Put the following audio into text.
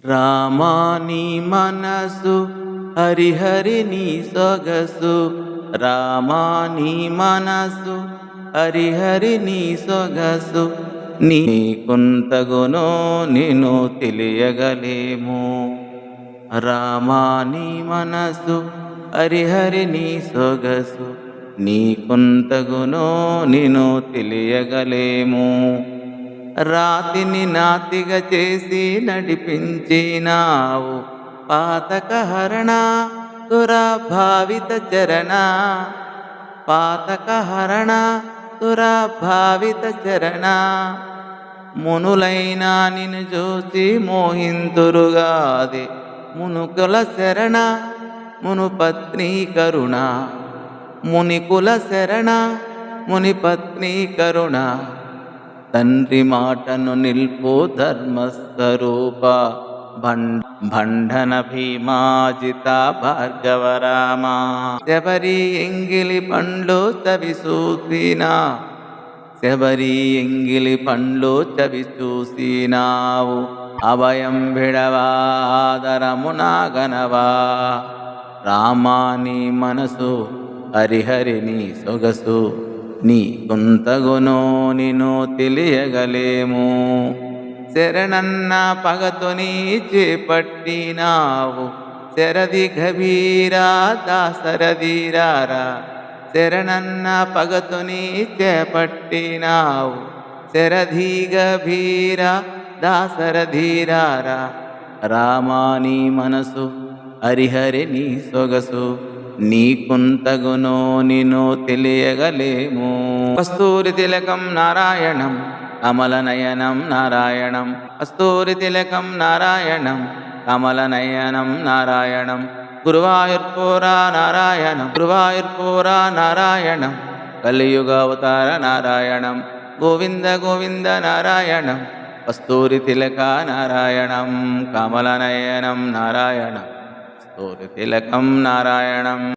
రామా నీ మనసు హరిహరి నీ సొగసు రామా నీ మనసు హరిహరి నీ సొగసు నీకుంతగునో నిన్ను తెలియగలేము. రామా నీ మనసు హరిహరి నీ సొగసు నీకుంతగునో నిన్ను తెలియగలేము. రాతిని నాతిగా చేసి నడిపించినావు పాతకహరణ సురభావిత చరణ పాతకహరణ సురభావిత చరణ మునులైనా నిన్ను చూసి మోహింతురుగాది మునుకుల శరణ మునుపత్ని కరుణ మునికుల శరణ మునిపత్ని కరుణ తండ్రి మాటను నిల్పు ధర్మస్వరూప భండన భీమాజిత భార్గవరామా శబరి ఎంగిలి పండ్లు చవి చూసినా శబరి ఎంగిలి పండ్లు చవి చూసినావు అభయం విడవా ఆదరమునా గనవా రామా నీ మనసు హరిహరి నీ సొగసు నీకుంతగునో నిన్ను తెలియగలేము. శరణన్న పగతొని చేపట్టినావు శరది గభీరా దాసరధీరారా శరణన్న పగతొని చేపట్టినావు శరధి గభీరా దాసరధీరారా రామా నీ మనసు హరిహరి నీ సొగసు నీకుంతగునో నిన్ను తెలియగలేము. కస్తూరి తిలకం నారాయణం కమలనయనం నారాయణం కస్తూరి తిలకం నారాయణం కమలనయనం నారాయణం గురువాయూర్పురా నారాయణం గురువాయూర్పురా నారాయణం కలియుగ అవతార నారాయణం గోవింద గోవింద నారాయణం కస్తూరి తిలక నారాయణం కమలనయనం నారాయణం కస్తూరి తిలకం నారాయణం.